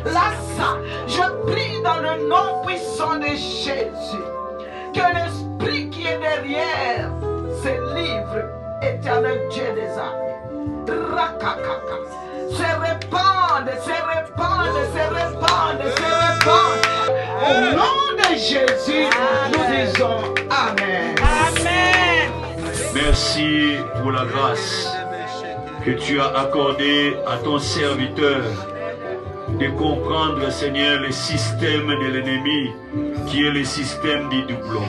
Là, ça, je prie dans le nom puissant de Jésus que l'esprit qui est derrière ces livres, éternel Dieu des armées, rakakaka, se répandent, se répandent, se répandent, se répandent. Au nom de Jésus, nous disons Amen. Amen. Merci pour la grâce que tu as accordée à ton serviteur de comprendre, Seigneur, le système de l'ennemi qui est le système du doublon.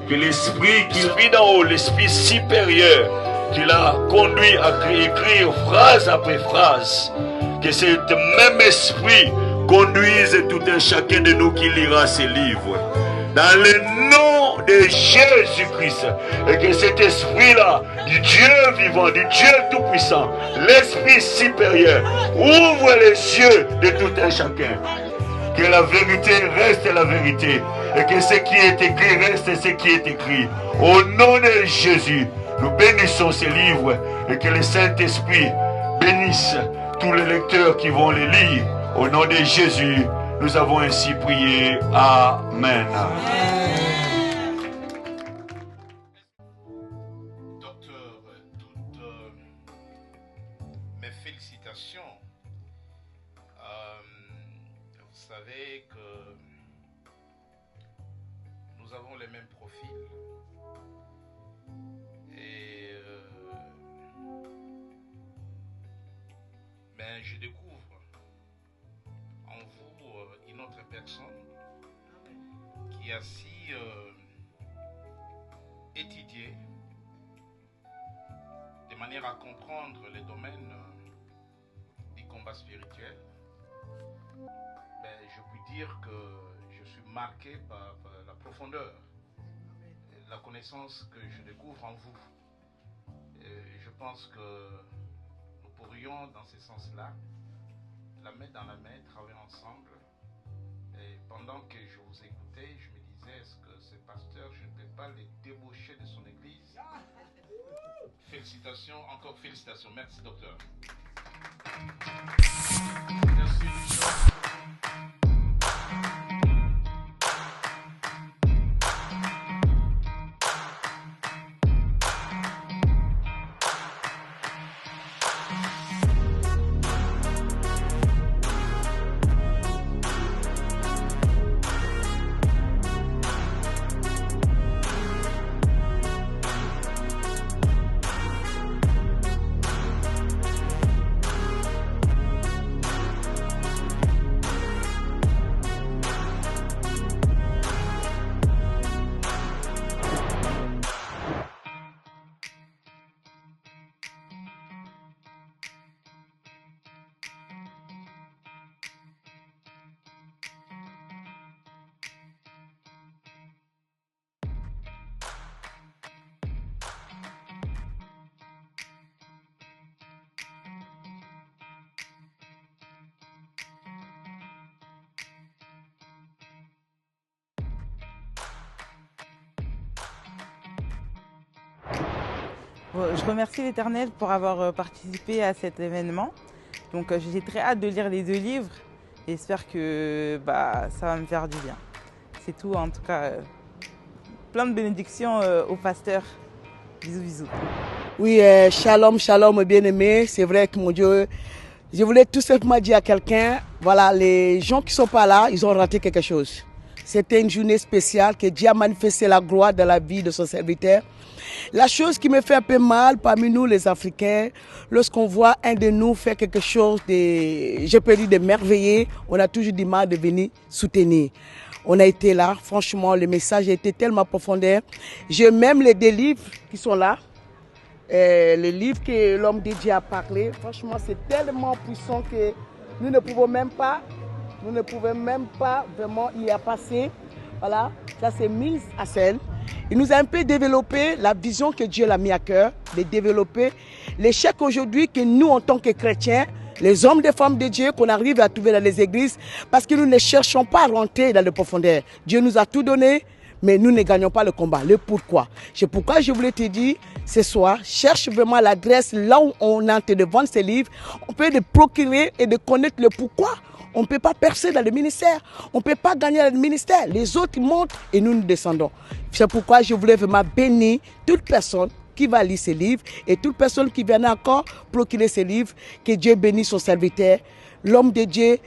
Que l'esprit qu'il vit d'en haut, l'esprit supérieur qui l'a conduit à écrire phrase après phrase, que cet même esprit conduise tout un chacun de nous qui lira ces livres. Dans le nom de Jésus-Christ. Et que cet esprit-là, du Dieu vivant, du Dieu tout-puissant, l'esprit supérieur, ouvre les yeux de tout un chacun. Que la vérité reste la vérité. Et que ce qui est écrit reste ce qui est écrit. Au nom de Jésus, nous bénissons ces livres. Et que le Saint-Esprit bénisse tous les lecteurs qui vont les lire. Au nom de Jésus, nous avons ainsi prié. Amen. Docteur, toutes mes félicitations. Vous savez que nous avons les mêmes profils. Et ben, je découvre en vous une autre personne qui a si étudié de manière à comprendre les domaines du combat spirituel. Ben, je puis dire que je suis marqué par la profondeur, la connaissance que je découvre en vous. Et je pense que nous pourrions, dans ce sens-là, la main dans la main, travailler ensemble. Et pendant que je vous écoutais, je me disais, est-ce que ce pasteur, je ne peux pas les débaucher de son église? Félicitations, encore félicitations. Merci, docteur. Merci, Michel. Je remercie l'Éternel pour avoir participé à cet événement. Donc j'ai très hâte de lire les deux livres. J'espère que ça va me faire du bien. C'est tout, en tout cas. Plein de bénédictions au pasteur. Bisous, bisous. Oui, shalom, shalom, bien-aimé. C'est vrai que mon Dieu, je voulais tout simplement dire à quelqu'un, voilà, les gens qui ne sont pas là, ils ont raté quelque chose. C'était une journée spéciale que Dieu a manifesté la gloire dans la vie de son serviteur. La chose qui me fait un peu mal parmi nous les Africains, lorsqu'on voit un de nous faire quelque chose de, je peux dire, de merveilleux, on a toujours du mal de venir soutenir. On a été là, franchement, le message a été tellement profondeur. J'ai même les deux livres qui sont là. Les livres que l'homme de Dieu a parlé, franchement, c'est tellement puissant que nous ne pouvons même pas vraiment y passer. Voilà, ça c'est mise à scène. Il nous a un peu développé la vision que Dieu l'a mis à cœur, de développer l'échec aujourd'hui que nous, en tant que chrétiens, les hommes et femmes de Dieu, qu'on arrive à trouver dans les églises, parce que nous ne cherchons pas à rentrer dans les profondeurs. Dieu nous a tout donné, mais nous ne gagnons pas le combat. Le pourquoi. C'est pourquoi je voulais te dire ce soir, cherche vraiment l'adresse là où on est en train de vendre ces livres. On peut les procurer et de connaître le pourquoi. On ne peut pas percer dans le ministère. On ne peut pas gagner dans le ministère. Les autres montent et nous nous descendons. C'est pourquoi je voulais vraiment bénir toute personne qui va lire ces livres et toute personne qui vient encore procurer ces livres. Que Dieu bénisse son serviteur, l'homme de Dieu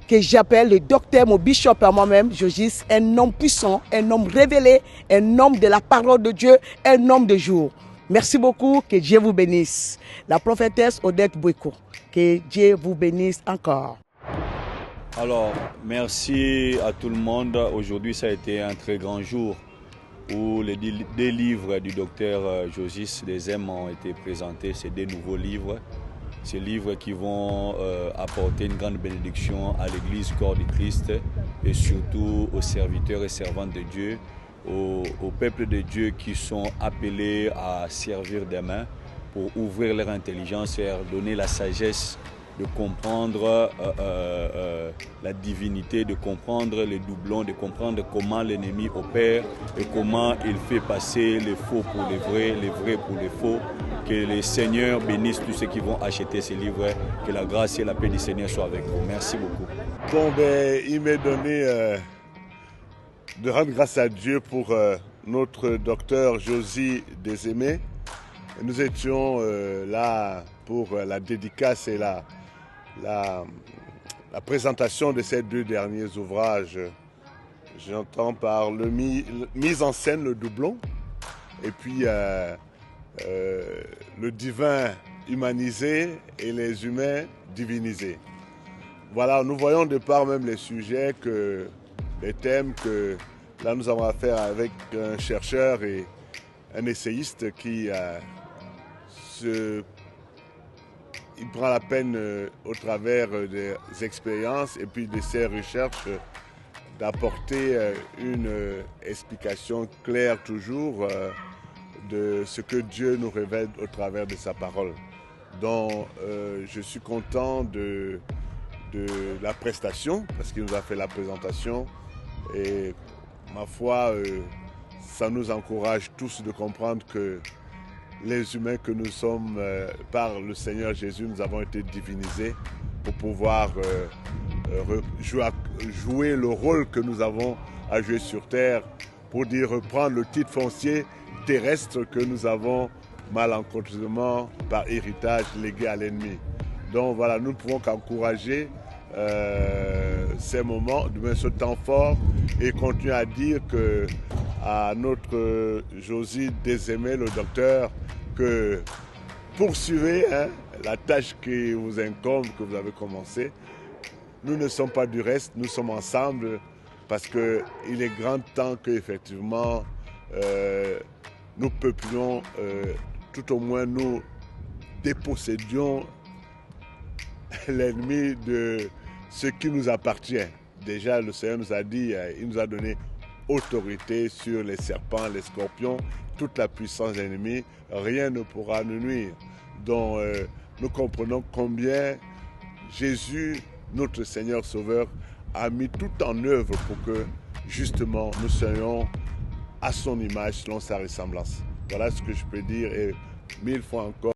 que j'appelle le docteur, mon bishop à moi-même, Jogis, un homme puissant, un homme révélé, un homme de la parole de Dieu, un homme de jour. Merci beaucoup, que Dieu vous bénisse. La prophétesse Odette Boueko, que Dieu vous bénisse encore. Alors, merci à tout le monde. Aujourd'hui, ça a été un très grand jour où les 2 livres du docteur Jogis Desem ont été présentés. C'est 2 nouveaux livres. Ces livres qui vont apporter une grande bénédiction à l'Église corps du Christ et surtout aux serviteurs et servantes de Dieu, au peuple de Dieu qui sont appelés à servir demain pour ouvrir leur intelligence et leur donner la sagesse de comprendre la divinité, de comprendre les doublons, de comprendre comment l'ennemi opère et comment il fait passer les faux pour les vrais pour les faux. Que les Seigneurs bénissent tous ceux qui vont acheter ces livres. Que la grâce et la paix du Seigneur soient avec vous. Merci beaucoup. Bon, il m'est donné de rendre grâce à Dieu pour notre docteur Josie Desemé. Nous étions là pour la dédicace et la présentation de ces 2 derniers ouvrages. J'entends par le mise en scène, le doublon, et puis le divin humanisé et les humains divinisés. Voilà, nous voyons de par même les sujets, les thèmes que là nous avons affaire avec un chercheur et un essayiste qui il prend la peine au travers des expériences et puis de ses recherches d'apporter une explication claire toujours de ce que Dieu nous révèle au travers de sa parole. Donc je suis content de la prestation parce qu'il nous a fait la présentation et ma foi ça nous encourage tous de comprendre que les humains que nous sommes, par le Seigneur Jésus, nous avons été divinisés pour pouvoir jouer le rôle que nous avons à jouer sur terre, pour dire reprendre le titre foncier terrestre que nous avons malencontreusement par héritage légué à l'ennemi. Donc voilà, nous ne pouvons qu'encourager ces moments, ce temps fort et continuer à dire que à notre Josie Desemé, le docteur, que poursuivez la tâche qui vous incombe, que vous avez commencé. Nous ne sommes pas du reste, nous sommes ensemble parce qu'il est grand temps qu'effectivement nous peuplions, tout au moins nous dépossédions l'ennemi de ce qui nous appartient. Déjà le Seigneur nous a dit, il nous a donné autorité sur les serpents, les scorpions, toute la puissance de l'ennemi, rien ne pourra nous nuire. Donc nous comprenons combien Jésus, notre Seigneur Sauveur, a mis tout en œuvre pour que justement nous soyons à son image, selon sa ressemblance. Voilà ce que je peux dire et 1000 fois encore.